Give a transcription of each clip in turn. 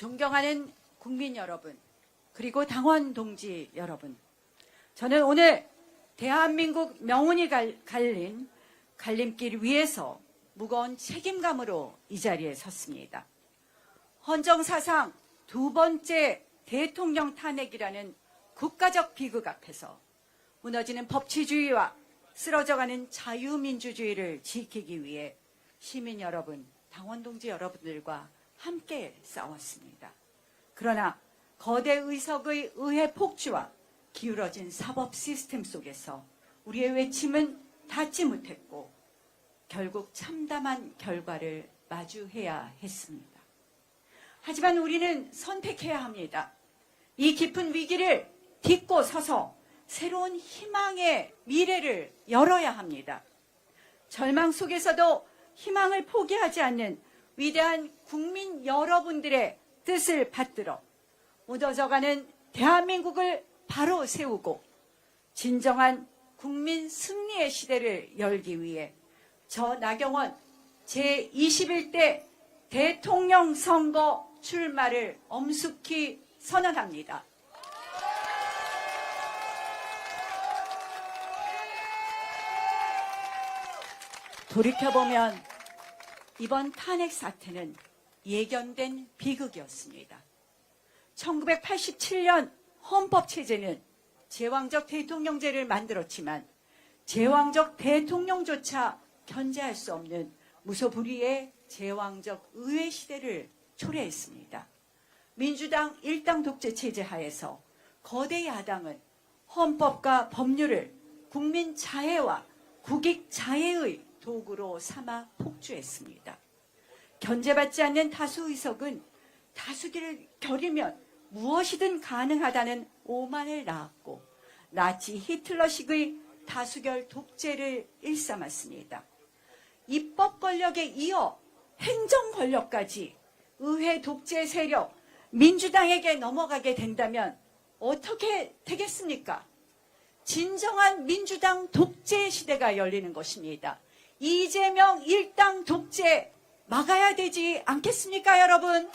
존경하는 국민 여러분, 그리고 당원 동지 여러분, 저는 오늘 대한민국 명운이 갈린 갈림길 위에서 무거운 책임감으로 이 자리에 섰습니다. 헌정사상 두 번째 대통령 탄핵이라는 국가적 비극 앞에서 무너지는 법치주의와 쓰러져가는 자유민주주의를 지키기 위해 시민 여러분, 당원 동지 여러분들과 함께 싸웠습니다. 그러나 거대 의석의 의회 폭주와 기울어진 사법 시스템 속에서 우리의 외침은 닿지 못했고 결국 참담한 결과를 마주해야 했습니다. 하지만 우리는 선택해야 합니다. 이 깊은 위기를 딛고 서서 새로운 희망의 미래를 열어야 합니다. 절망 속에서도 희망을 포기하지 않는 위대한 국민 여러분들의 뜻을 받들어 무너져가는 대한민국을 바로 세우고 진정한 국민 승리의 시대를 열기 위해 저 나경원 제21대 대통령 선거 출마를 엄숙히 선언합니다. 돌이켜보면 이번 탄핵 사태는 예견된 비극이었습니다. 1987년 헌법체제는 제왕적 대통령제를 만들었지만 제왕적 대통령조차 견제할 수 없는 무소불위의 제왕적 의회 시대를 초래했습니다. 민주당 일당 독재 체제 하에서 거대 야당은 헌법과 법률을 국민 자해와 국익 자해의 도구로 삼아 폭주했습니다. 견제받지 않는 다수 의석은 다수결을 겨루면 무엇이든 가능하다는 오만을 낳았고 나치 히틀러식의 다수결 독재를 일삼았습니다. 입법 권력에 이어 행정 권력까지 의회 독재 세력 민주당에게 넘어가게 된다면 어떻게 되겠습니까? 진정한 민주당 독재 시대가 열리는 것입니다. 이재명 일당 독재 막아야 되지 않겠습니까, 여러분?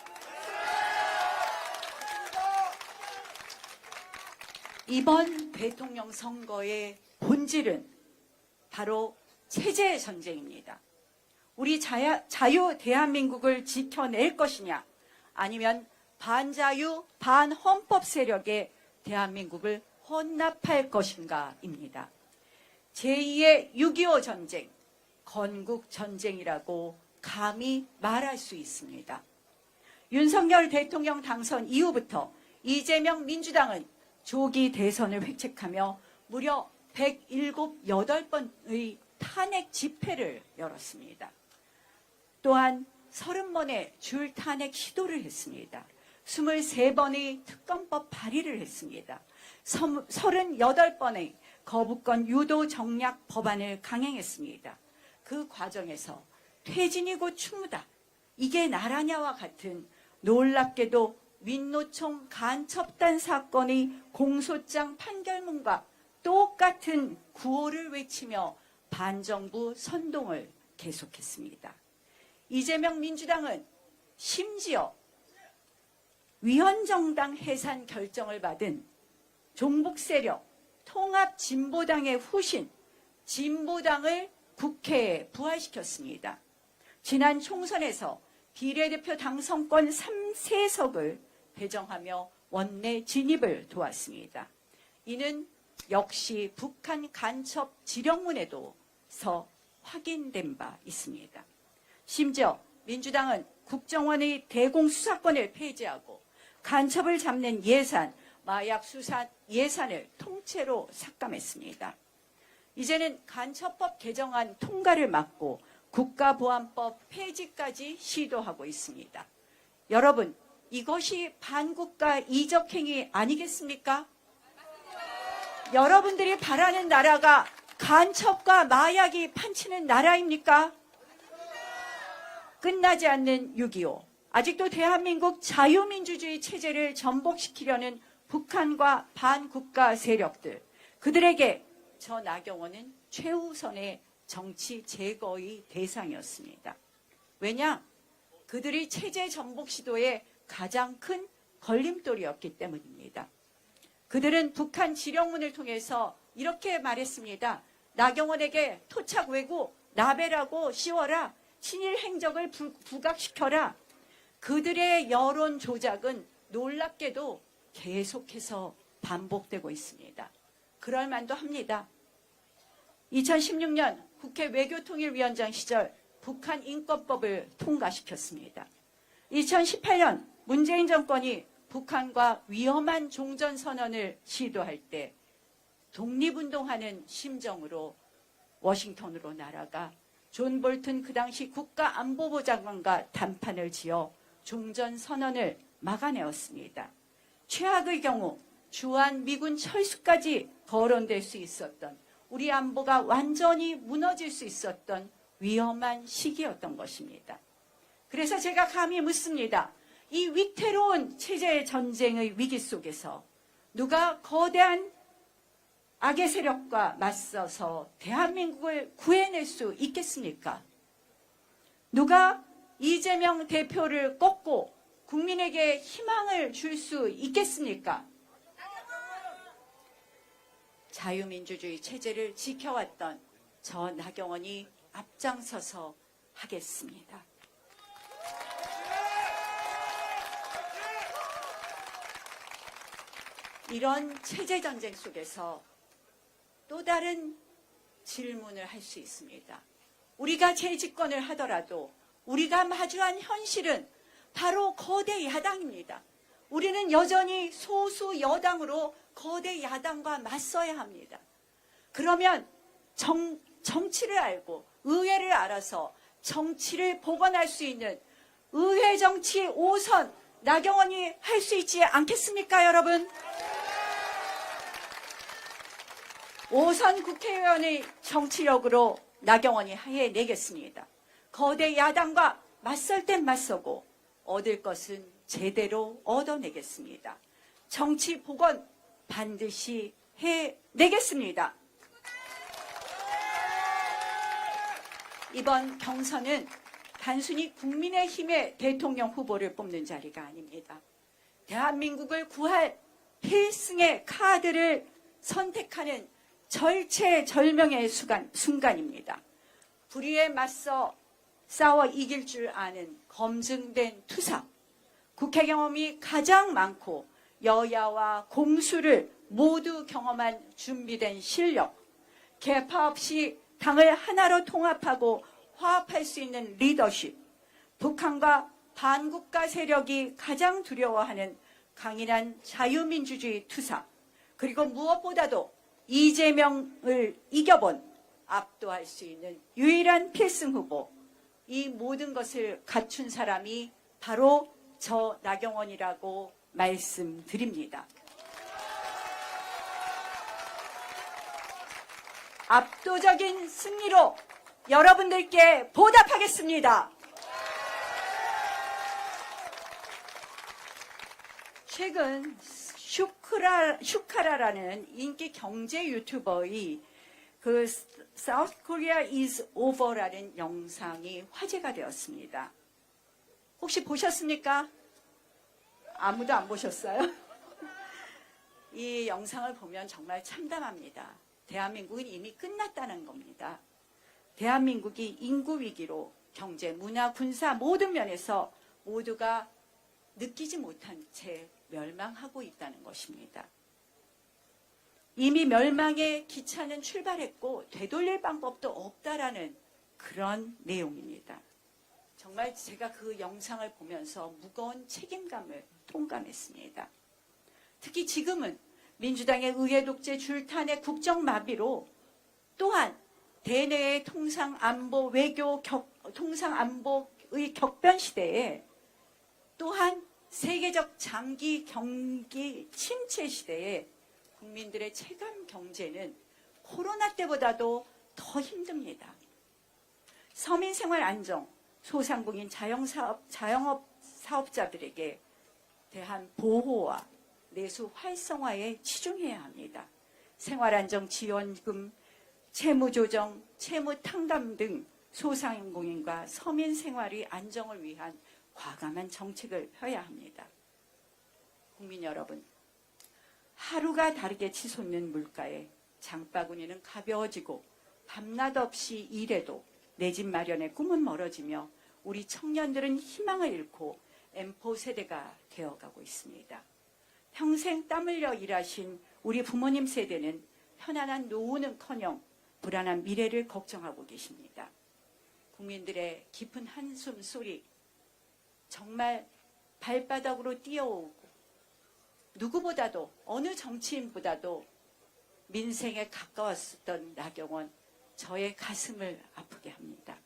이번 대통령 선거의 본질은 바로 체제 전쟁입니다. 우리 자유 대한민국을 지켜낼 것이냐, 아니면 반자유, 반헌법 세력의 대한민국을 혼납할 것인가입니다. 제2의 6.25 전쟁, 건국 전쟁이라고 감히 말할 수 있습니다. 윤석열 대통령 당선 이후부터 이재명 민주당은 조기 대선을 획책하며 무려 107~8번의 탄핵 집회를 열었습니다. 또한 30번의 줄 탄핵 시도를 했습니다. 23번의 특검법 발의를 했습니다. 38번의 거부권 유도 정략 법안을 강행했습니다. 그 과정에서 퇴진이고 추모다, 이게 나라냐와 같은 놀랍게도 민노총 간첩단 사건의 공소장 판결문과 똑같은 구호를 외치며 반정부 선동을 계속했습니다. 이재명 민주당은 심지어 위헌정당 해산 결정을 받은 종북세력 통합진보당의 후신 진보당을 국회에 부활시켰습니다. 지난 총선에서 비례대표 당선권 3세석을 배정하며 원내 진입을 도왔습니다. 이는 역시 북한 간첩 지령문에도서 확인된 바 있습니다. 심지어 민주당은 국정원의 대공수사권을 폐지하고 간첩을 잡는 예산, 마약 수사 예산을 통째로 삭감했습니다. 이제는 간첩법 개정안 통과를 막고 국가보안법 폐지까지 시도하고 있습니다. 여러분, 이것이 반국가 이적행위 아니겠습니까? 여러분들이 바라는 나라가 간첩과 마약이 판치는 나라입니까? 끝나지 않는 6.25, 아직도 대한민국 자유민주주의 체제를 전복시키려는 북한과 반국가 세력들, 그들에게 저 나경원은 최우선의 정치 제거의 대상이었습니다. 왜냐? 그들이 체제 전복 시도에 가장 큰 걸림돌이었기 때문입니다. 그들은 북한 지령문을 통해서 이렇게 말했습니다. 나경원에게 토착 외구 나베라고 씌워라. 친일 행적을 부각시켜라. 그들의 여론 조작은 놀랍게도 계속해서 반복되고 있습니다. 그럴 만도 합니다. 2016년 국회 외교통일위원장 시절 북한 인권법을 통과시켰습니다. 2018년 문재인 정권이 북한과 위험한 종전선언을 시도할 때 독립운동하는 심정으로 워싱턴으로 날아가 존 볼튼 그 당시 국가안보부 장관과 담판을 지어 종전선언을 막아내었습니다. 최악의 경우 주한 미군 철수까지 거론될 수 있었던 우리 안보가 완전히 무너질 수 있었던 위험한 시기였던 것입니다. 그래서 제가 감히 묻습니다. 이 위태로운 체제 전쟁의 위기 속에서 누가 거대한 악의 세력과 맞서서 대한민국을 구해낼 수 있겠습니까? 누가 이재명 대표를 꺾고 국민에게 희망을 줄 수 있겠습니까? 자유민주주의 체제를 지켜왔던 저 나경원이 앞장서서 하겠습니다. 이런 체제 전쟁 속에서 또 다른 질문을 할 수 있습니다. 우리가 재집권을 하더라도 우리가 마주한 현실은 바로 거대 야당입니다. 우리는 여전히 소수 여당으로 거대 야당과 맞서야 합니다. 그러면 정치를 알고 의회를 알아서 정치를 복원할 수 있는 의회 정치 5선 나경원이 할 수 있지 않겠습니까, 여러분? 5선 국회의원의 정치력으로 나경원이 해내겠습니다. 거대 야당과 맞설 땐 맞서고 얻을 것은 제대로 얻어내겠습니다. 정치 복원 반드시 해내겠습니다. 이번 경선은 단순히 국민의힘의 대통령 후보를 뽑는 자리가 아닙니다. 대한민국을 구할 필승의 카드를 선택하는 절체절명의 순간입니다. 불의에 맞서 싸워 이길 줄 아는 검증된 투사, 국회 경험이 가장 많고 여야와 공수를 모두 경험한 준비된 실력, 계파 없이 당을 하나로 통합하고 화합할 수 있는 리더십, 북한과 반국가 세력이 가장 두려워하는 강인한 자유민주주의 투사, 그리고 무엇보다도 이재명을 이겨본 압도할 수 있는 유일한 필승 후보, 이 모든 것을 갖춘 사람이 바로 저 나경원이라고 말씀드립니다. 압도적인 승리로 여러분들께 보답하겠습니다. 최근 슈카라라는 인기 경제 유튜버의 그 South Korea is over라는 영상이 화제가 되었습니다. 혹시 보셨습니까? 아무도 안 보셨어요? 이 영상을 보면 정말 참담합니다. 대한민국은 이미 끝났다는 겁니다. 대한민국이 인구 위기로 경제, 문화, 군사 모든 면에서 모두가 느끼지 못한 채 멸망하고 있다는 것입니다. 이미 멸망의 기차는 출발했고 되돌릴 방법도 없다라는 그런 내용입니다. 정말 제가 그 영상을 보면서 무거운 책임감을 통감했습니다. 특히 지금은 민주당의 의회 독재 줄탄의 국정마비로 또한 대내의 통상안보 외교 통상안보의 격변 시대에 또한 세계적 장기 경기 침체 시대에 국민들의 체감 경제는 코로나 때보다도 더 힘듭니다. 서민생활 안정, 소상공인 자영업 사업자들에게 대한 보호와 내수 활성화에 치중해야 합니다. 생활안정지원금, 채무조정, 채무탕감 등 소상공인과 서민 생활의 안정을 위한 과감한 정책을 펴야 합니다. 국민 여러분, 하루가 다르게 치솟는 물가에 장바구니는 가벼워지고 밤낮 없이 일해도 내 집 마련의 꿈은 멀어지며 우리 청년들은 희망을 잃고 M4 세대가 되어가고 있습니다. 평생 땀 흘려 일하신 우리 부모님 세대는 편안한 노후는커녕 불안한 미래를 걱정하고 계십니다. 국민들의 깊은 한숨 소리 정말 발바닥으로 뛰어오고 누구보다도 어느 정치인보다도 민생에 가까웠었던 나경원, 저의 가슴을 아프게 합니다.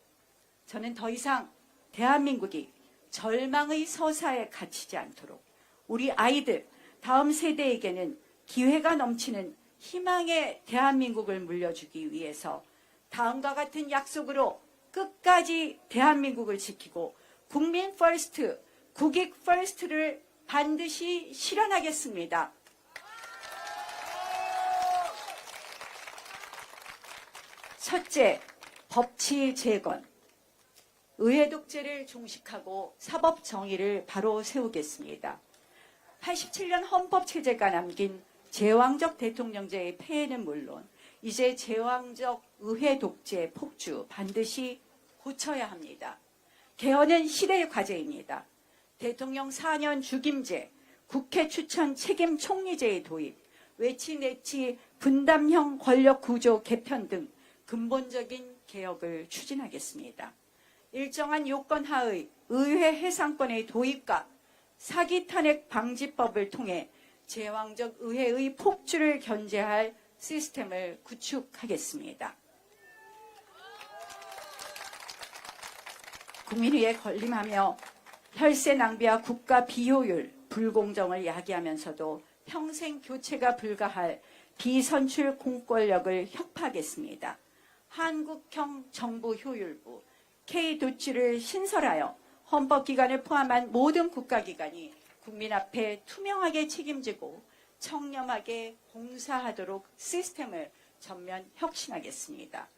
저는 더 이상 대한민국이 절망의 서사에 갇히지 않도록 우리 아이들, 다음 세대에게는 기회가 넘치는 희망의 대한민국을 물려주기 위해서 다음과 같은 약속으로 끝까지 대한민국을 지키고 국민 퍼스트, 국익 퍼스트를 반드시 실현하겠습니다. 첫째, 법치 재건. 의회 독재를 종식하고 사법 정의를 바로 세우겠습니다. 87년 헌법체제가 남긴 제왕적 대통령제의 폐해는 물론 이제 제왕적 의회 독재 폭주 반드시 고쳐야 합니다. 개헌은 시대의 과제입니다. 대통령 4년 죽임제, 국회 추천 책임 총리제의 도입, 외치 내치 분담형 권력 구조 개편 등 근본적인 개혁을 추진하겠습니다. 일정한 요건 하의 의회 해상권의 도입과 사기 탄핵 방지법을 통해 제왕적 의회의 폭주를 견제할 시스템을 구축하겠습니다. 국민의에 건림하며 혈세 낭비와 국가 비효율, 불공정을 야기하면서도 평생 교체가 불가할 비선출 공권력을 혁파하겠습니다. 한국형 정부 효율부, K도치를 신설하여 헌법기관을 포함한 모든 국가기관이 국민 앞에 투명하게 책임지고 청렴하게 봉사하도록 시스템을 전면 혁신하겠습니다.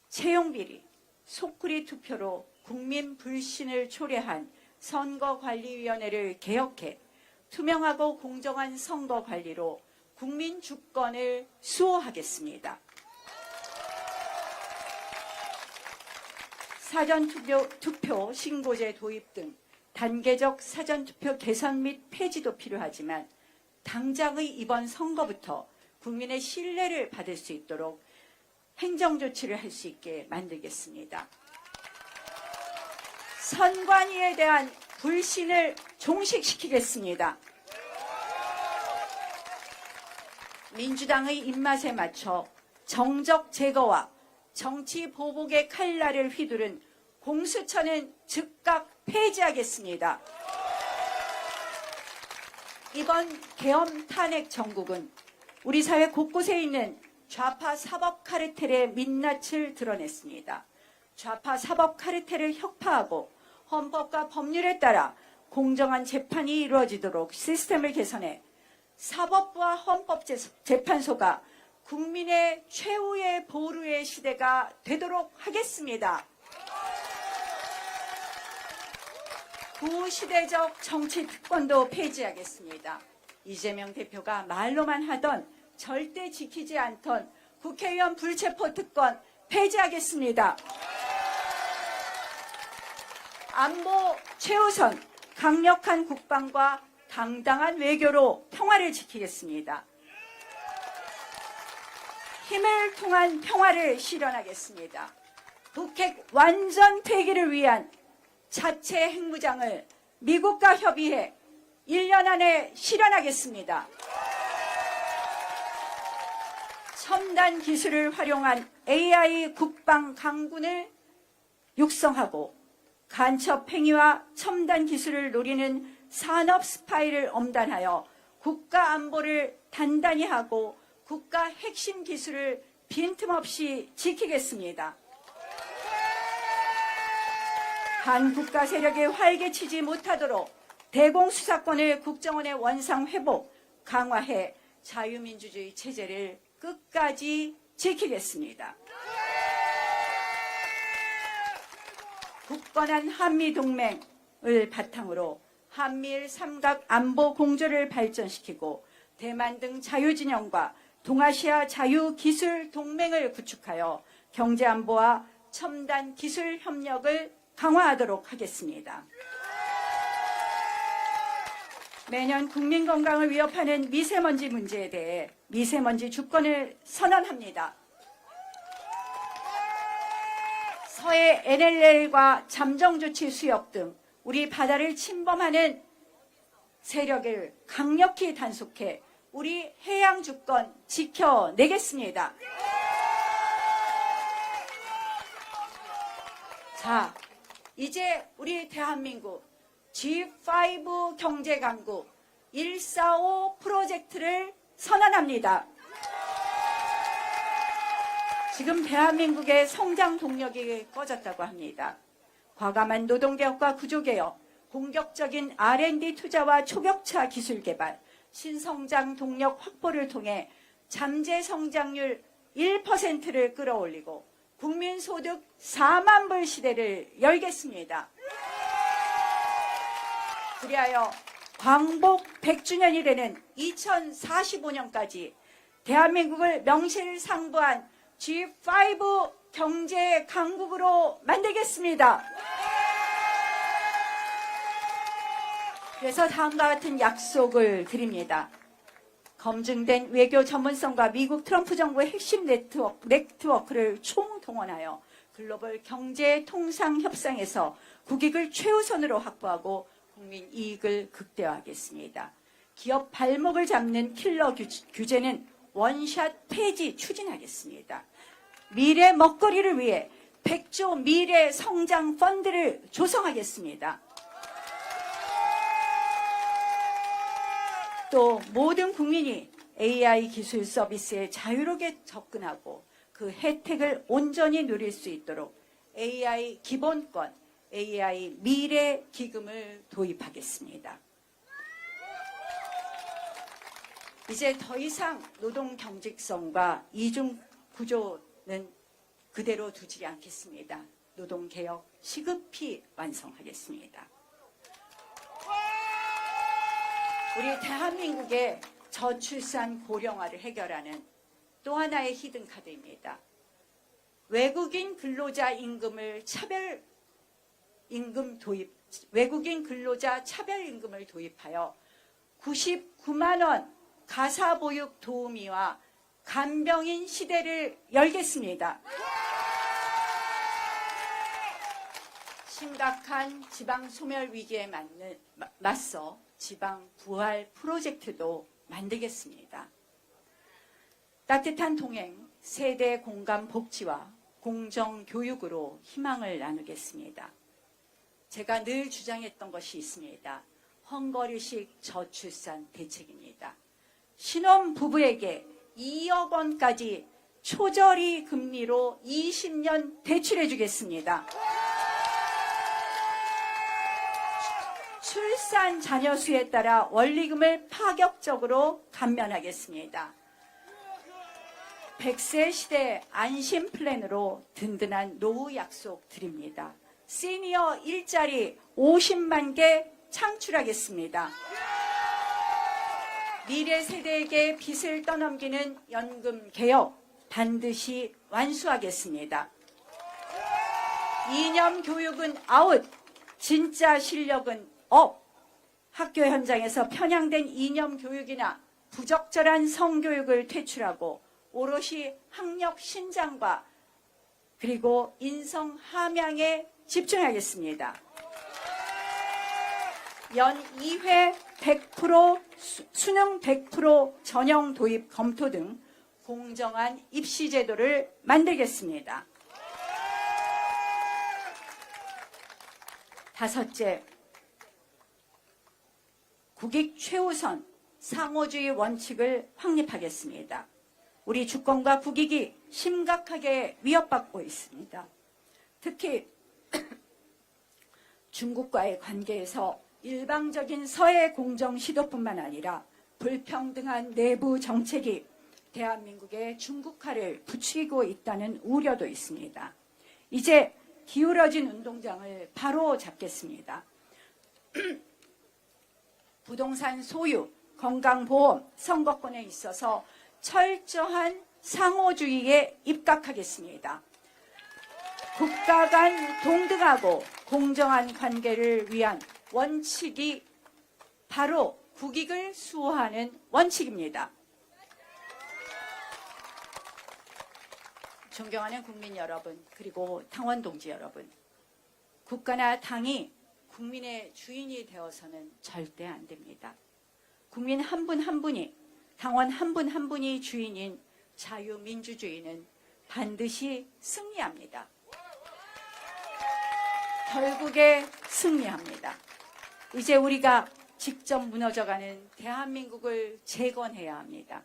채용비리, 속구리 투표로 국민 불신을 초래한 선거관리위원회를 개혁해 투명하고 공정한 선거관리로 국민 주권을 수호하겠습니다. 사전투표 신고제 도입 등 단계적 사전투표 개선 및 폐지도 필요하지만 당장의 이번 선거부터 국민의 신뢰를 받을 수 있도록 행정조치를 할 수 있게 만들겠습니다. 선관위에 대한 불신을 종식시키겠습니다. 민주당의 입맛에 맞춰 정적 제거와 정치 보복의 칼날을 휘두른 공수처는 즉각 폐지하겠습니다. 이번 계엄 탄핵 정국은 우리 사회 곳곳에 있는 좌파 사법 카르텔의 민낯을 드러냈습니다. 좌파 사법 카르텔을 혁파하고 헌법과 법률에 따라 공정한 재판이 이루어지도록 시스템을 개선해 사법부와 헌법재판소가 국민의 최후의 보루의 시대가 되도록 하겠습니다. 구시대적 정치 특권도 폐지하겠습니다. 이재명 대표가 말로만 하던 절대 지키지 않던 국회의원 불체포 특권 폐지하겠습니다. 안보 최우선, 강력한 국방과 당당한 외교로 평화를 지키겠습니다. 힘을 통한 평화를 실현하겠습니다. 북핵 완전 폐기를 위한 자체 핵무장을 미국과 협의해 1년 안에 실현하겠습니다. 첨단 기술을 활용한 AI 국방 강군을 육성하고 간첩 행위와 첨단 기술을 노리는 산업 스파이를 엄단하여 국가 안보를 단단히 하고 국가 핵심 기술을 빈틈없이 지키겠습니다. 반국가 세력에 활개치지 못하도록 대공수사권을 국정원의 원상 회복, 강화해 자유민주주의 체제를 끝까지 지키겠습니다. 굳건한 한미동맹을 바탕으로 한미일 삼각 안보 공조를 발전시키고 대만 등 자유진영과 동아시아 자유기술 동맹을 구축하여 경제안보와 첨단 기술 협력을 강화하도록 하겠습니다. 매년 국민 건강을 위협하는 미세먼지 문제에 대해 미세먼지 주권을 선언합니다. 서해 NLL과 잠정조치 수역 등 우리 바다를 침범하는 세력을 강력히 단속해 우리 해양 주권 지켜내겠습니다. 자, 이제 우리 대한민국 G5 경제강국 145 프로젝트를 선언합니다. 지금 대한민국의 성장 동력이 꺼졌다고 합니다. 과감한 노동개혁과 구조개혁, 공격적인 R&D 투자와 초격차 기술 개발, 신성장 동력 확보를 통해 잠재 성장률 1%를 끌어올리고 국민소득 4만 불 시대를 열겠습니다. 그리하여 광복 100주년이 되는 2045년까지 대한민국을 명실상부한 G5 경제 강국으로 만들겠습니다. 그래서 다음과 같은 약속을 드립니다. 검증된 외교 전문성과 미국 트럼프 정부의 핵심 네트워크를 총동원하여 글로벌 경제 통상 협상에서 국익을 최우선으로 확보하고 국민 이익을 극대화하겠습니다. 기업 발목을 잡는 킬러 규제는 원샷 폐지 추진하겠습니다. 미래 먹거리를 위해 100조 미래 성장 펀드를 조성하겠습니다. 또 모든 국민이 AI 기술 서비스에 자유롭게 접근하고 그 혜택을 온전히 누릴 수 있도록 AI 기본권, AI 미래 기금을 도입하겠습니다. 이제 더 이상 노동 경직성과 이중 구조는 그대로 두지 않겠습니다. 노동개혁 시급히 완성하겠습니다. 우리 대한민국의 저출산 고령화를 해결하는 또 하나의 히든카드입니다. 외국인 근로자 임금을 외국인 근로자 차별임금을 도입하여 99만 원 가사보육 도우미와 간병인 시대를 열겠습니다. 심각한 지방 소멸 위기에 맞서 지방 부활 프로젝트도 만들겠습니다. 따뜻한 동행, 세대 공감 복지와 공정 교육으로 희망을 나누겠습니다. 제가 늘 주장했던 것이 있습니다. 헝거리식 저출산 대책입니다. 신혼 부부에게 2억 원까지 초저리 금리로 20년 대출해 주겠습니다. 출산 자녀 수에 따라 원리금을 파격적으로 감면하겠습니다. 100세 시대 안심 플랜으로 든든한 노후 약속 드립니다. 시니어 일자리 50만 개 창출하겠습니다. 미래 세대에게 빚을 떠넘기는 연금 개혁 반드시 완수하겠습니다. 이념 교육은 아웃, 진짜 실력은 업. 학교 현장에서 편향된 이념 교육이나 부적절한 성교육을 퇴출하고 오롯이 학력 신장과 그리고 인성 함양에 집중하겠습니다. 연 2회 100% 수능 100% 전형 도입 검토 등 공정한 입시 제도를 만들겠습니다. 다섯째, 국익 최우선 상호주의 원칙을 확립하겠습니다. 우리 주권과 국익이 심각하게 위협받고 있습니다. 특히 중국과의 관계에서 일방적인 서해 공정 시도뿐만 아니라 불평등한 내부 정책이 대한민국의 중국화를 부추기고 있다는 우려도 있습니다. 이제 기울어진 운동장을 바로 잡겠습니다. 부동산 소유, 건강보험, 선거권에 있어서 철저한 상호주의에 입각하겠습니다. 국가 간 동등하고 공정한 관계를 위한 원칙이 바로 국익을 수호하는 원칙입니다. 존경하는 국민 여러분, 그리고 당원 동지 여러분, 국가나 당이 국민의 주인이 되어서는 절대 안 됩니다. 국민 한 분 한 분이, 당원 한 분 한 분이 주인인 자유민주주의는 반드시 승리합니다. 결국에 승리합니다. 이제 우리가 직접 무너져가는 대한민국을 재건해야 합니다.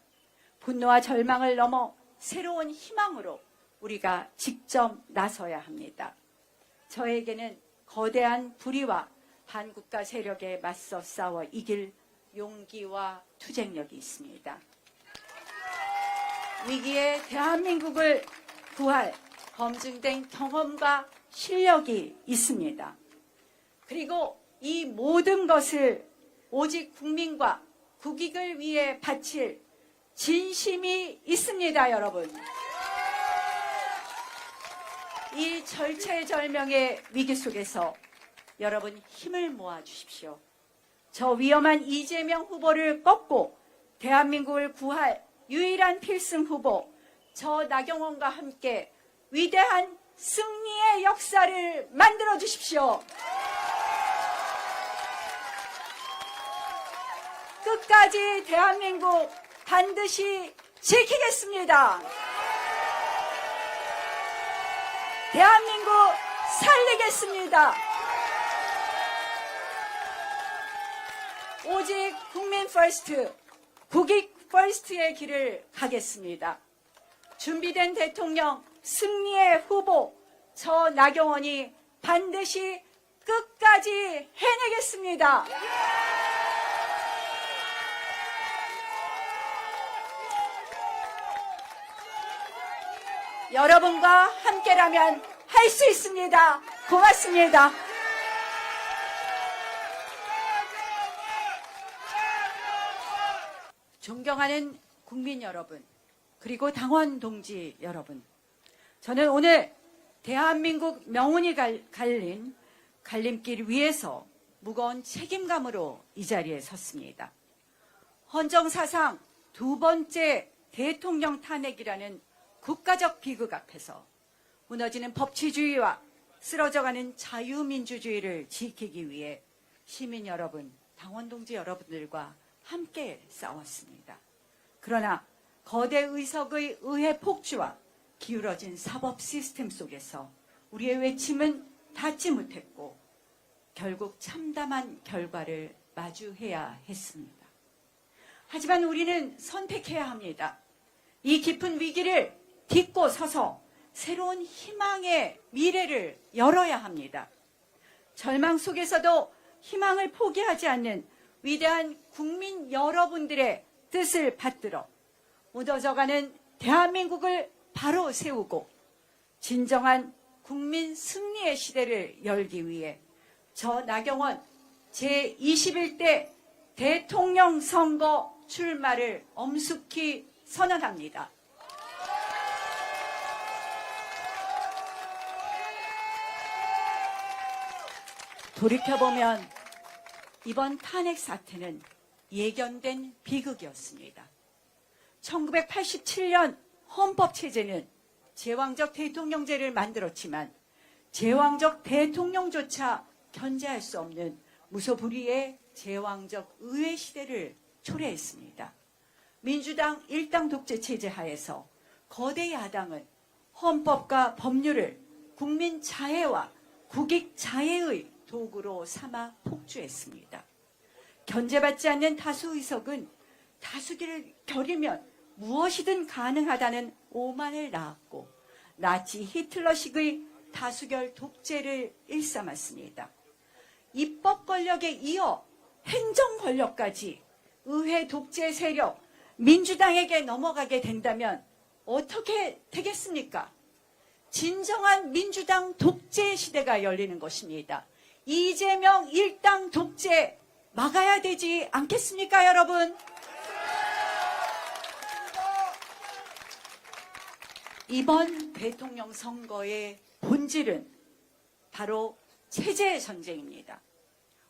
분노와 절망을 넘어 새로운 희망으로 우리가 직접 나서야 합니다. 저에게는 거대한 불의와 반국가 세력에 맞서 싸워 이길 용기와 투쟁력이 있습니다. 위기에 대한민국을 구할 검증된 경험과 실력이 있습니다. 그리고 이 모든 것을 오직 국민과 국익을 위해 바칠 진심이 있습니다, 여러분. 이 절체절명의 위기 속에서 여러분 힘을 모아 주십시오. 저 위험한 이재명 후보를 꺾고 대한민국을 구할 유일한 필승 후보, 저 나경원과 함께 위대한 승리의 역사를 만들어 주십시오. 끝까지 대한민국 반드시 지키겠습니다. 대한민국 살리겠습니다. 오직 국민 퍼스트, 국익 퍼스트의 길을 가겠습니다. 준비된 대통령, 승리의 후보, 저 나경원이 반드시 끝까지 해내겠습니다. 여러분과 함께라면 할 수 있습니다. 고맙습니다. 존경하는 국민 여러분, 그리고 당원 동지 여러분, 저는 오늘 대한민국 명운이 갈린 갈림길 위에서 무거운 책임감으로 이 자리에 섰습니다. 헌정사상 두 번째 대통령 탄핵이라는 국가적 비극 앞에서 무너지는 법치주의와 쓰러져가는 자유민주주의를 지키기 위해 시민 여러분, 당원 동지 여러분들과 함께 싸웠습니다. 그러나 거대 의석의 의회 폭주와 기울어진 사법 시스템 속에서 우리의 외침은 닿지 못했고 결국 참담한 결과를 마주해야 했습니다. 하지만 우리는 선택해야 합니다. 이 깊은 위기를 딛고 서서 새로운 희망의 미래를 열어야 합니다. 절망 속에서도 희망을 포기하지 않는 위대한 국민 여러분들의 뜻을 받들어 무너져가는 대한민국을 바로 세우고 진정한 국민 승리의 시대를 열기 위해 저 나경원 제21대 대통령 선거 출마를 엄숙히 선언합니다. 돌이켜보면 이번 탄핵 사태는 예견된 비극이었습니다. 1987년 헌법체제는 제왕적 대통령제를 만들었지만 제왕적 대통령조차 견제할 수 없는 무소불위의 제왕적 의회 시대를 초래했습니다. 민주당 일당 독재 체제 하에서 거대 야당은 헌법과 법률을 국민 자해와 국익 자해의 도구로 삼아 폭주했습니다. 견제받지 않는 다수 의석은 다수기를 겨리면 무엇이든 가능하다는 오만을 낳았고 나치 히틀러식의 다수결 독재를 일삼았습니다. 입법 권력에 이어 행정 권력까지 의회 독재 세력 민주당에게 넘어가게 된다면 어떻게 되겠습니까? 진정한 민주당 독재 시대가 열리는 것입니다. 이재명 일당 독재 막아야 되지 않겠습니까, 여러분? 이번 대통령 선거의 본질은 바로 체제 전쟁입니다.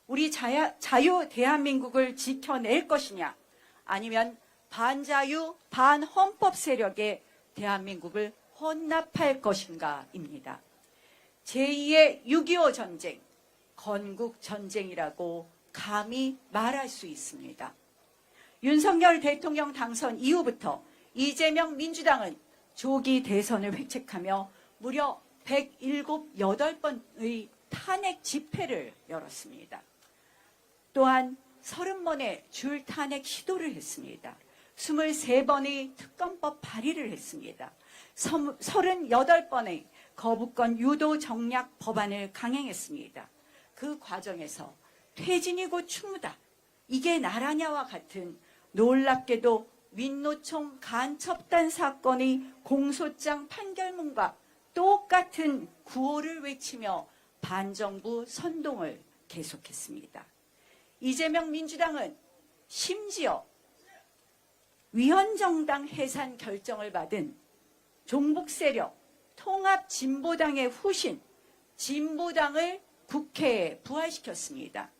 우리 자유 대한민국을 지켜낼 것이냐, 아니면 반자유, 반헌법 세력의 대한민국을 혼납할 것인가입니다. 제2의 6.25 전쟁, 건국 전쟁이라고 감히 말할 수 있습니다. 윤석열 대통령 당선 이후부터 이재명 민주당은 조기 대선을 획책하며 무려 107~8번의 탄핵 집회를 열었습니다. 또한 30번의 줄 탄핵 시도를 했습니다. 23번의 특검법 발의를 했습니다. 38번의 거부권 유도 정략 법안을 강행했습니다. 그 과정에서 퇴진이고 추모다, 이게 나라냐와 같은 놀랍게도 민노총 간첩단 사건의 공소장 판결문과 똑같은 구호를 외치며 반정부 선동을 계속했습니다. 이재명 민주당은 심지어 위헌정당 해산 결정을 받은 종북세력 통합진보당의 후신 진보당을 국회에 부활시켰습니다.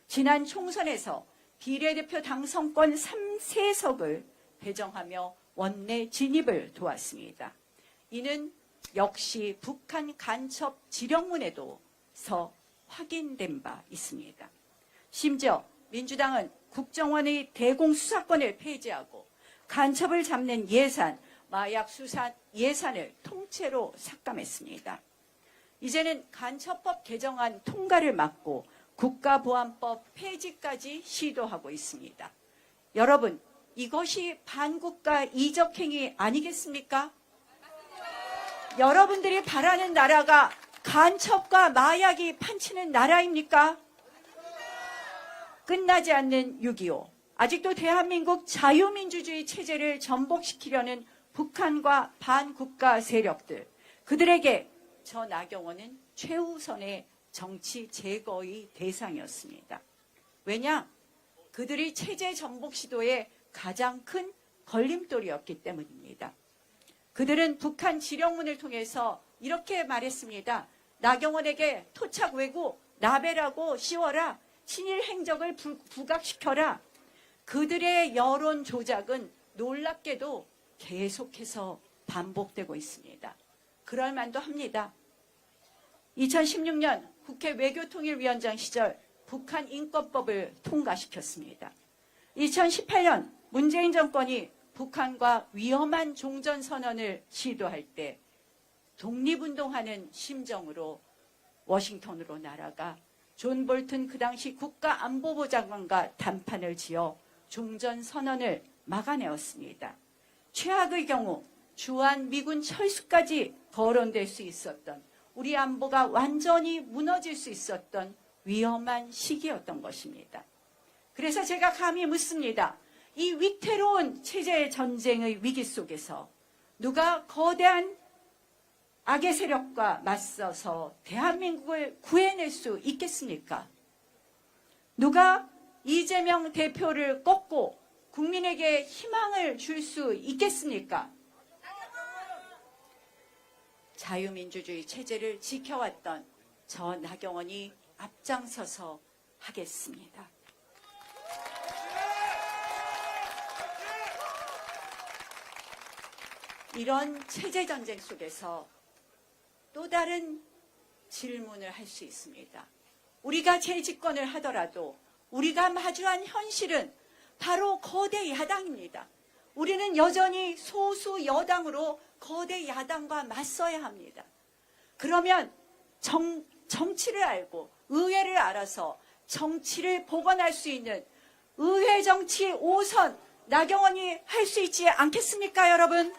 지난 총선에서 비례대표 당선권 3세석을 배정하며 원내 진입을 도왔습니다. 이는 역시 북한 간첩 지령문에도서 확인된 바 있습니다. 심지어 민주당은 국정원의 대공수사권을 폐지하고 간첩을 잡는 예산, 마약 수사 예산을 통째로 삭감했습니다. 이제는 간첩법 개정안 통과를 막고 국가보안법 폐지까지 시도하고 있습니다. 여러분, 이것이 반국가 이적행위 아니겠습니까? 여러분들이 바라는 나라가 간첩과 마약이 판치는 나라입니까? 끝나지 않는 6.25. 아직도 대한민국 자유민주주의 체제를 전복시키려는 북한과 반국가 세력들. 그들에게 저 나경원은 최우선의 정치 제거의 대상이었습니다. 왜냐? 그들이 체제 전복 시도의 가장 큰 걸림돌이었기 때문입니다. 그들은 북한 지령문을 통해서 이렇게 말했습니다. 나경원에게 토착 왜구, 나베라고 씌워라. 친일 행적을 부각시켜라. 그들의 여론 조작은 놀랍게도 계속해서 반복되고 있습니다. 그럴 만도 합니다. 2016년 국회 외교통일위원장 시절 북한 인권법을 통과시켰습니다. 2018년 문재인 정권이 북한과 위험한 종전선언을 시도할 때 독립운동하는 심정으로 워싱턴으로 날아가 존 볼튼 그 당시 국가안보부 장관과 담판을 지어 종전선언을 막아내었습니다. 최악의 경우 주한 미군 철수까지 거론될 수 있었던, 우리 안보가 완전히 무너질 수 있었던 위험한 시기였던 것입니다. 그래서 제가 감히 묻습니다. 이 위태로운 체제 전쟁의 위기 속에서 누가 거대한 악의 세력과 맞서서 대한민국을 구해낼 수 있겠습니까? 누가 이재명 대표를 꺾고 국민에게 희망을 줄 수 있겠습니까? 자유민주주의 체제를 지켜왔던 저 나경원이 앞장서서 하겠습니다. 이런 체제 전쟁 속에서 또 다른 질문을 할 수 있습니다. 우리가 재집권을 하더라도 우리가 마주한 현실은 바로 거대 야당입니다. 우리는 여전히 소수 여당으로 거대 야당과 맞서야 합니다. 그러면 정치를 알고 의회를 알아서 정치를 복원할 수 있는 의회 정치 5선 나경원이 할 수 있지 않겠습니까, 여러분?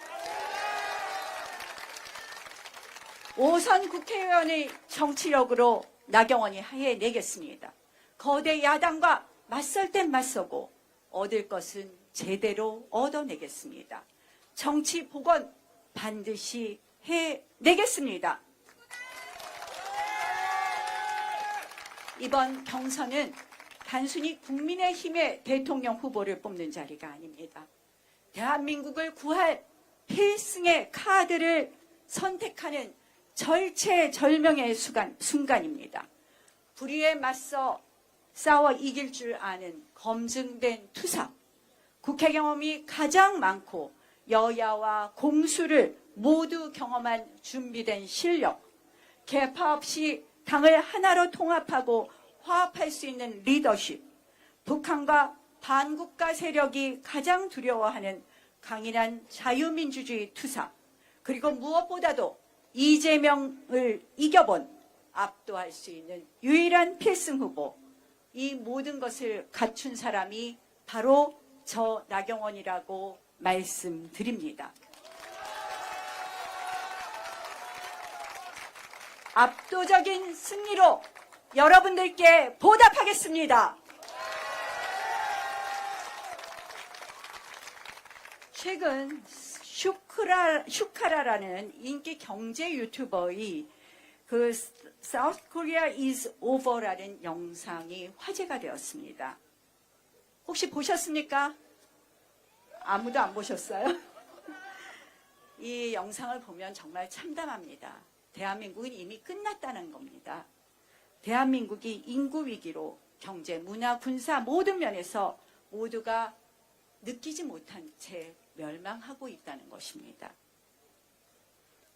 5선 국회의원의 정치력으로 나경원이 해내겠습니다. 거대 야당과 맞설 땐 맞서고 얻을 것은 제대로 얻어내겠습니다. 정치 복원 반드시 해내겠습니다. 이번 경선은 단순히 국민의힘의 대통령 후보를 뽑는 자리가 아닙니다. 대한민국을 구할 필승의 카드를 선택하는 절체절명의 순간입니다. 불의에 맞서 싸워 이길 줄 아는 검증된 투사, 국회 경험이 가장 많고 여야와 공수를 모두 경험한 준비된 실력, 계파 없이 당을 하나로 통합하고 화합할 수 있는 리더십, 북한과 반국가 세력이 가장 두려워하는 강인한 자유민주주의 투사, 그리고 무엇보다도 이재명을 이겨본 압도할 수 있는 유일한 필승 후보, 이 모든 것을 갖춘 사람이 바로 저 나경원이라고 말씀드립니다. 압도적인 승리로 여러분들께 보답하겠습니다. 최근 슈카라라는 인기 경제 유튜버의 그 South Korea is over라는 영상이 화제가 되었습니다. 혹시 보셨습니까? 아무도 안 보셨어요? 이 영상을 보면 정말 참담합니다. 대한민국은 이미 끝났다는 겁니다. 대한민국이 인구 위기로 경제, 문화, 군사 모든 면에서 모두가 느끼지 못한 채 멸망하고 있다는 것입니다.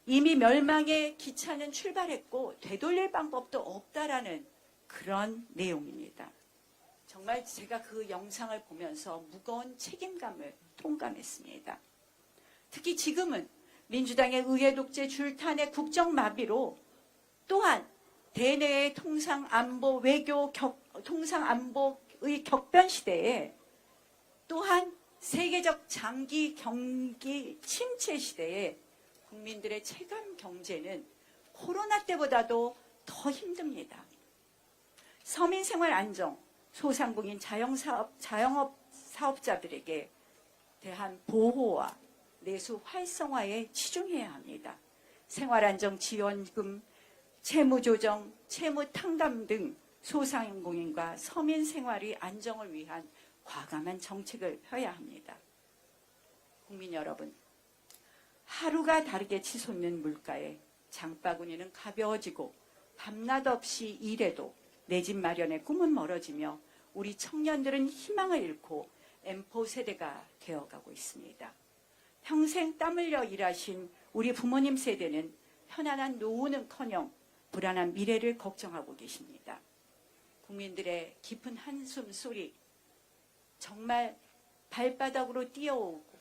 이미 멸망의 기차는 출발했고 되돌릴 방법도 없다라는 그런 내용입니다. 정말 제가 그 영상을 보면서 무거운 책임감을 통감했습니다. 특히 지금은 민주당의 의회 독재 줄탄의 국정마비로 또한 대내의 통상안보 외교 통상안보의 격변 시대에 또한 세계적 장기 경기 침체 시대에 국민들의 체감 경제는 코로나 때보다도 더 힘듭니다. 서민생활 안정, 소상공인 자영업 사업자들에게 대한 보호와 내수 활성화에 치중해야 합니다. 생활안정지원금, 채무조정, 채무탕감 등 소상공인과 서민 생활의 안정을 위한 과감한 정책을 펴야 합니다. 국민 여러분, 하루가 다르게 치솟는 물가에 장바구니는 가벼워지고 밤낮 없이 일해도 내 집 마련의 꿈은 멀어지며 우리 청년들은 희망을 잃고 M4 세대가 되어가고 있습니다. 평생 땀 흘려 일하신 우리 부모님 세대는 편안한 노후는커녕 불안한 미래를 걱정하고 계십니다. 국민들의 깊은 한숨 소리 정말 발바닥으로 뛰어오고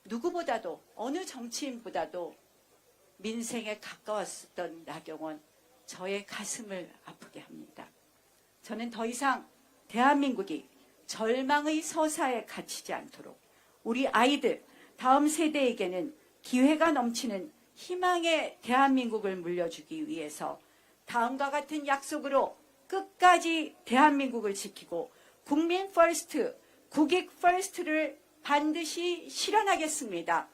누구보다도 어느 정치인보다도 민생에 가까웠었던 나경원, 저의 가슴을 아프게 합니다. 저는 더 이상 대한민국이 절망의 서사에 갇히지 않도록 우리 아이들, 다음 세대에게는 기회가 넘치는 희망의 대한민국을 물려주기 위해서 다음과 같은 약속으로 끝까지 대한민국을 지키고 국민 퍼스트, 국익 퍼스트를 반드시 실현하겠습니다.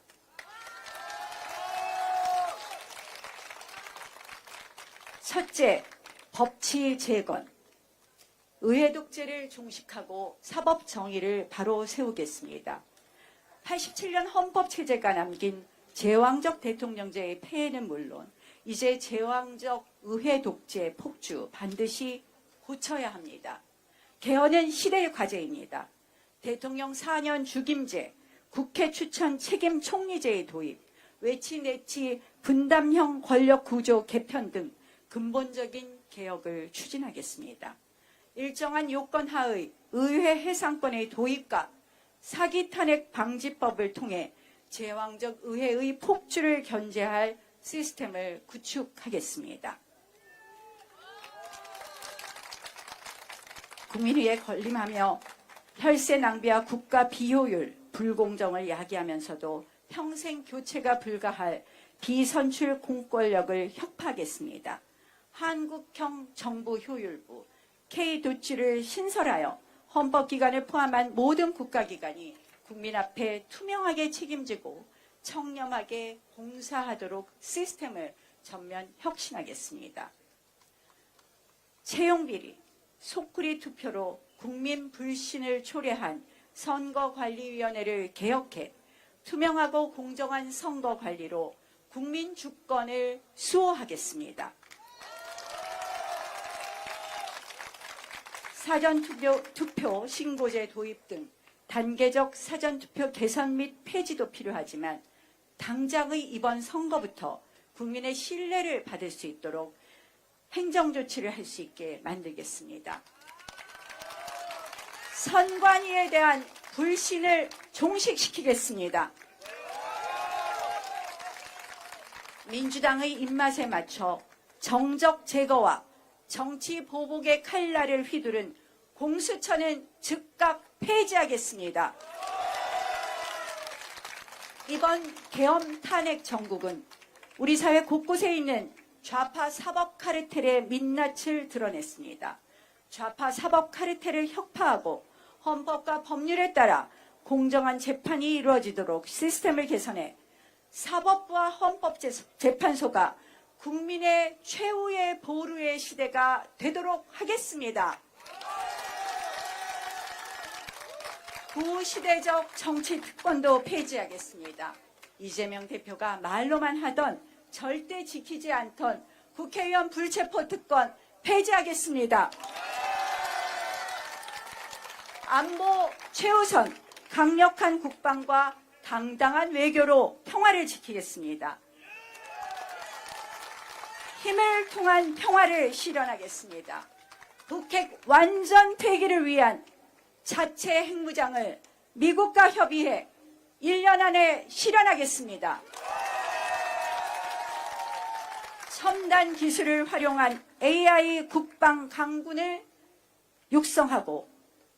첫째, 법치 재건. 의회 독재를 종식하고 사법 정의를 바로 세우겠습니다. 87년 헌법체제가 남긴 제왕적 대통령제의 폐해는 물론 이제 제왕적 의회 독재 폭주 반드시 고쳐야 합니다. 개헌은 시대의 과제입니다. 대통령 4년 죽임제, 국회 추천 책임 총리제의 도입, 외치내치 분담형 권력 구조 개편 등 근본적인 개혁을 추진하겠습니다. 일정한 요건 하의 의회 해상권의 도입과 사기 탄핵 방지법을 통해 제왕적 의회의 폭주를 견제할 시스템을 구축하겠습니다. 국민의에 권림하며 혈세 낭비와 국가 비효율, 불공정을 야기하면서도 평생 교체가 불가할 비선출 공권력을 혁파하겠습니다. 한국형 정부 효율부, K도치를 신설하여 헌법기관을 포함한 모든 국가기관이 국민 앞에 투명하게 책임지고 청렴하게 봉사하도록 시스템을 전면 혁신하겠습니다. 채용비리, 속구리 투표로 국민 불신을 초래한 선거관리위원회를 개혁해 투명하고 공정한 선거관리로 국민 주권을 수호하겠습니다. 사전투표 신고제 도입 등 단계적 사전투표 개선 및 폐지도 필요하지만 당장의 이번 선거부터 국민의 신뢰를 받을 수 있도록 행정조치를 할 수 있게 만들겠습니다. 선관위에 대한 불신을 종식시키겠습니다. 민주당의 입맛에 맞춰 정적 제거와 정치 보복의 칼날을 휘두른 공수처는 즉각 폐지하겠습니다. 이번 계엄 탄핵 정국은 우리 사회 곳곳에 있는 좌파 사법 카르텔의 민낯을 드러냈습니다. 좌파 사법 카르텔을 혁파하고 헌법과 법률에 따라 공정한 재판이 이루어지도록 시스템을 개선해 사법부와 헌법재판소가 국민의 최후의 보루의 시대가 되도록 하겠습니다. 구시대적 정치 특권도 폐지하겠습니다. 이재명 대표가 말로만 하던 절대 지키지 않던 국회의원 불체포 특권 폐지하겠습니다. 안보 최우선, 강력한 국방과 당당한 외교로 평화를 지키겠습니다. 힘을 통한 평화를 실현하겠습니다. 북핵 완전 폐기를 위한 자체 핵무장을 미국과 협의해 1년 안에 실현하겠습니다. 첨단 기술을 활용한 AI 국방 강군을 육성하고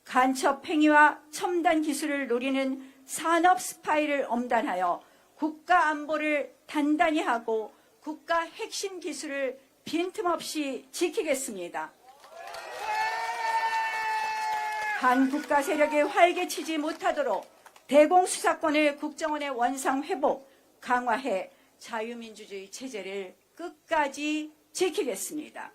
간첩 행위와 첨단 기술을 노리는 산업 스파이를 엄단하여 국가 안보를 단단히 하고 국가 핵심 기술을 빈틈없이 지키겠습니다. 반국가 세력에 활개치지 못하도록 대공수사권을 국정원의 원상 회복, 강화해 자유민주주의 체제를 끝까지 지키겠습니다.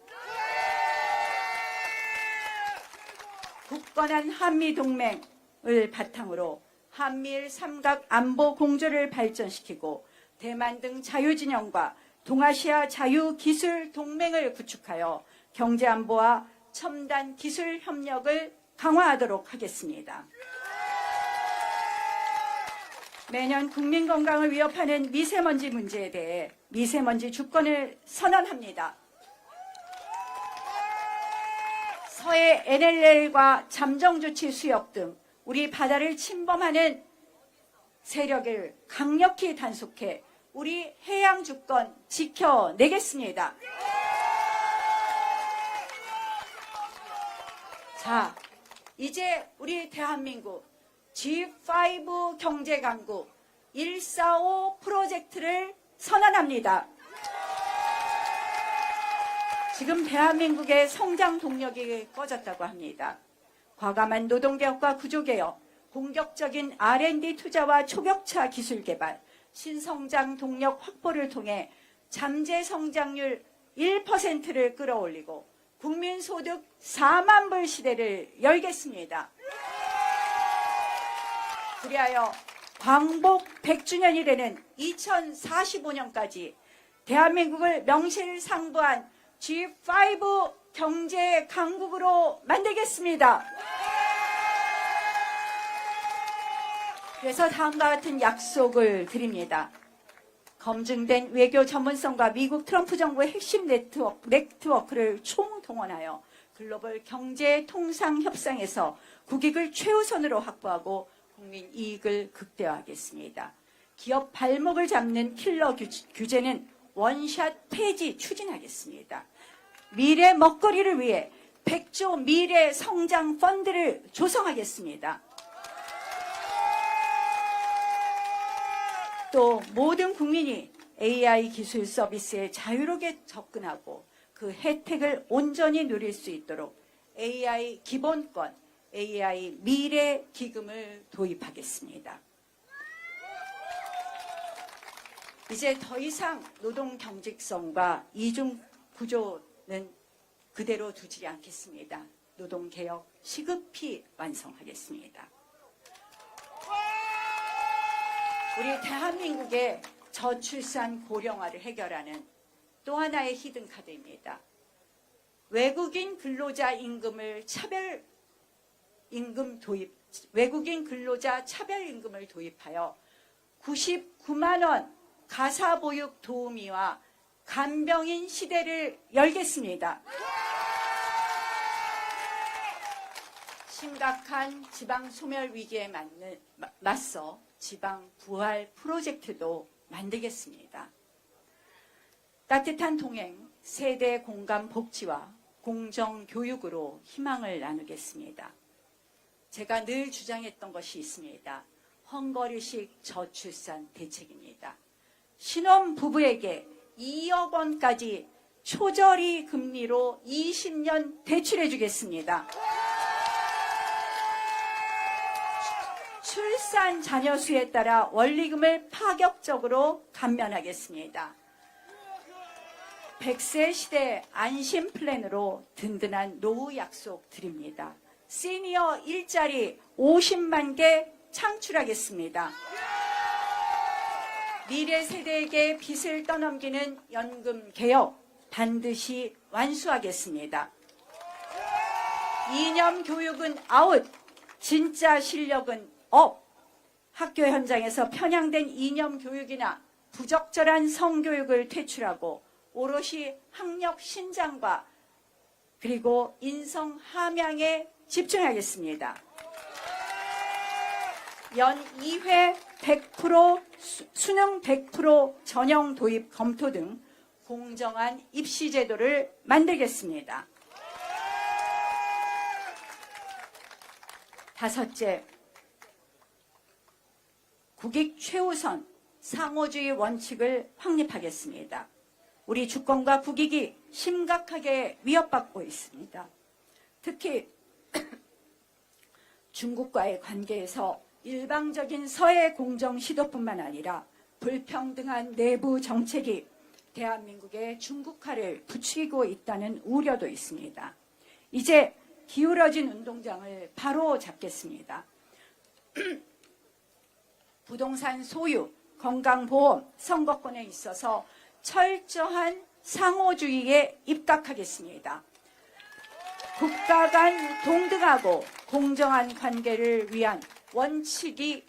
굳건한 한미동맹을 바탕으로 한미일 삼각 안보 공조를 발전시키고 대만 등 자유진영과 동아시아 자유기술 동맹을 구축하여 경제안보와 첨단 기술 협력을 강화하도록 하겠습니다. 매년 국민 건강을 위협하는 미세먼지 문제에 대해 미세먼지 주권을 선언합니다. 서해 NLL과 잠정조치 수역 등 우리 바다를 침범하는 세력을 강력히 단속해 우리 해양 주권 지켜내겠습니다. 자, 이제 우리 대한민국 G5 경제강국 145 프로젝트를 선언합니다. 지금 대한민국의 성장 동력이 꺼졌다고 합니다. 과감한 노동개혁과 구조개혁, 공격적인 R&D 투자와 초격차 기술 개발, 신성장 동력 확보를 통해 잠재 성장률 1%를 끌어올리고 국민소득 4만 불 시대를 열겠습니다. 그리하여 광복 100주년이 되는 2045년까지 대한민국을 명실상부한 G5 경제 강국으로 만들겠습니다. 그래서 다음과 같은 약속을 드립니다. 검증된 외교 전문성과 미국 트럼프 정부의 핵심 네트워크를 총동원하여 글로벌 경제 통상 협상에서 국익을 최우선으로 확보하고 국민 이익을 극대화하겠습니다. 기업 발목을 잡는 킬러 규제는 원샷 폐지 추진하겠습니다. 미래 먹거리를 위해 100조 미래 성장 펀드를 조성하겠습니다. 또 모든 국민이 AI 기술 서비스에 자유롭게 접근하고 그 혜택을 온전히 누릴 수 있도록 AI 기본권, AI 미래 기금을 도입하겠습니다. 이제 더 이상 노동 경직성과 이중 구조는 그대로 두지 않겠습니다. 노동개혁 시급히 완성하겠습니다. 우리 대한민국의 저출산 고령화를 해결하는 또 하나의 히든카드입니다. 외국인 근로자 임금을 외국인 근로자 차별임금을 도입하여 99만 원 가사보육 도우미와 간병인 시대를 열겠습니다. 심각한 지방 소멸 위기에 맞서 지방 부활 프로젝트도 만들겠습니다. 따뜻한 동행, 세대 공감 복지와 공정 교육으로 희망을 나누겠습니다. 제가 늘 주장했던 것이 있습니다. 헝거리식 저출산 대책입니다. 신혼 부부에게 2억 원까지 초저리 금리로 20년 대출해 주겠습니다. 출산 자녀 수에 따라 원리금을 파격적으로 감면하겠습니다. 100세 시대 안심 플랜으로 든든한 노후 약속 드립니다. 시니어 일자리 50만 개 창출하겠습니다. 미래 세대에게 빚을 떠넘기는 연금 개혁 반드시 완수하겠습니다. 이념 교육은 아웃, 진짜 실력은 업. 학교 현장에서 편향된 이념 교육이나 부적절한 성교육을 퇴출하고 오롯이 학력 신장과 그리고 인성 함양에 집중하겠습니다. 연 2회 100% 수능 100% 전형 도입 검토 등 공정한 입시 제도를 만들겠습니다. 다섯째, 국익 최우선 상호주의 원칙을 확립하겠습니다. 우리 주권과 국익이 심각하게 위협받고 있습니다. 특히 중국과의 관계에서 일방적인 서해 공정 시도뿐만 아니라 불평등한 내부 정책이 대한민국의 중국화를 부추기고 있다는 우려도 있습니다. 이제 기울어진 운동장을 바로 잡겠습니다. 부동산 소유, 건강보험, 선거권에 있어서 철저한 상호주의에 입각하겠습니다. 국가 간 동등하고 공정한 관계를 위한 원칙이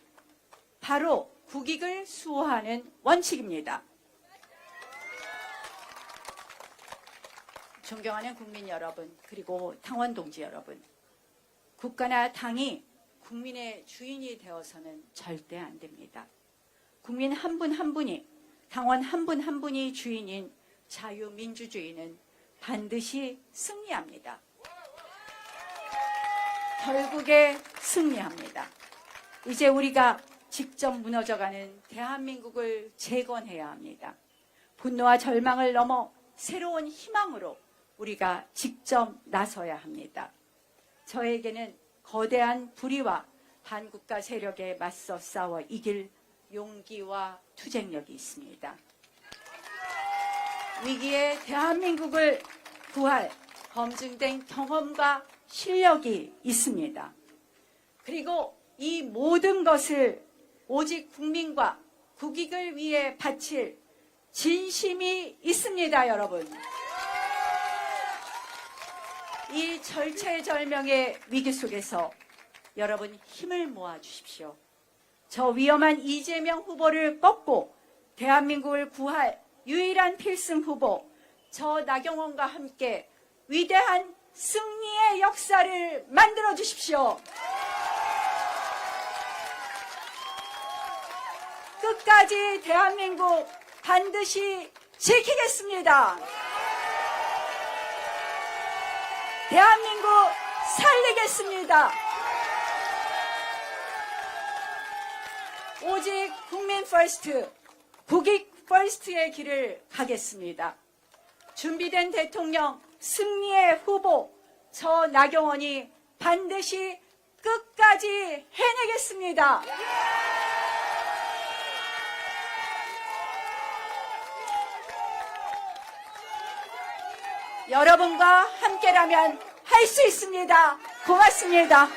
바로 국익을 수호하는 원칙입니다. 존경하는 국민 여러분, 그리고 당원 동지 여러분, 국가나 당이 국민의 주인이 되어서는 절대 안 됩니다. 국민 한 분 한 분이, 당원 한 분 한 분이 주인인 자유민주주의는 반드시 승리합니다. 결국에 승리합니다. 이제 우리가 직접 무너져가는 대한민국을 재건해야 합니다. 분노와 절망을 넘어 새로운 희망으로 우리가 직접 나서야 합니다. 저에게는 거대한 불의와 반국가 세력에 맞서 싸워 이길 용기와 투쟁력이 있습니다. 위기에 대한민국을 구할 검증된 경험과 실력이 있습니다. 그리고 이 모든 것을 오직 국민과 국익을 위해 바칠 진심이 있습니다, 여러분. 이 절체절명의 위기 속에서 여러분 힘을 모아 주십시오. 저 위험한 이재명 후보를 꺾고 대한민국을 구할 유일한 필승 후보, 저 나경원과 함께 위대한 승리의 역사를 만들어 주십시오. 끝까지 대한민국 반드시 지키겠습니다. 대한민국 살리겠습니다. 오직 국민 퍼스트, 국익 퍼스트의 길을 가겠습니다. 준비된 대통령, 승리의 후보, 저 나경원이 반드시 끝까지 해내겠습니다. 여러분과 함께라면 할 수 있습니다. 고맙습니다.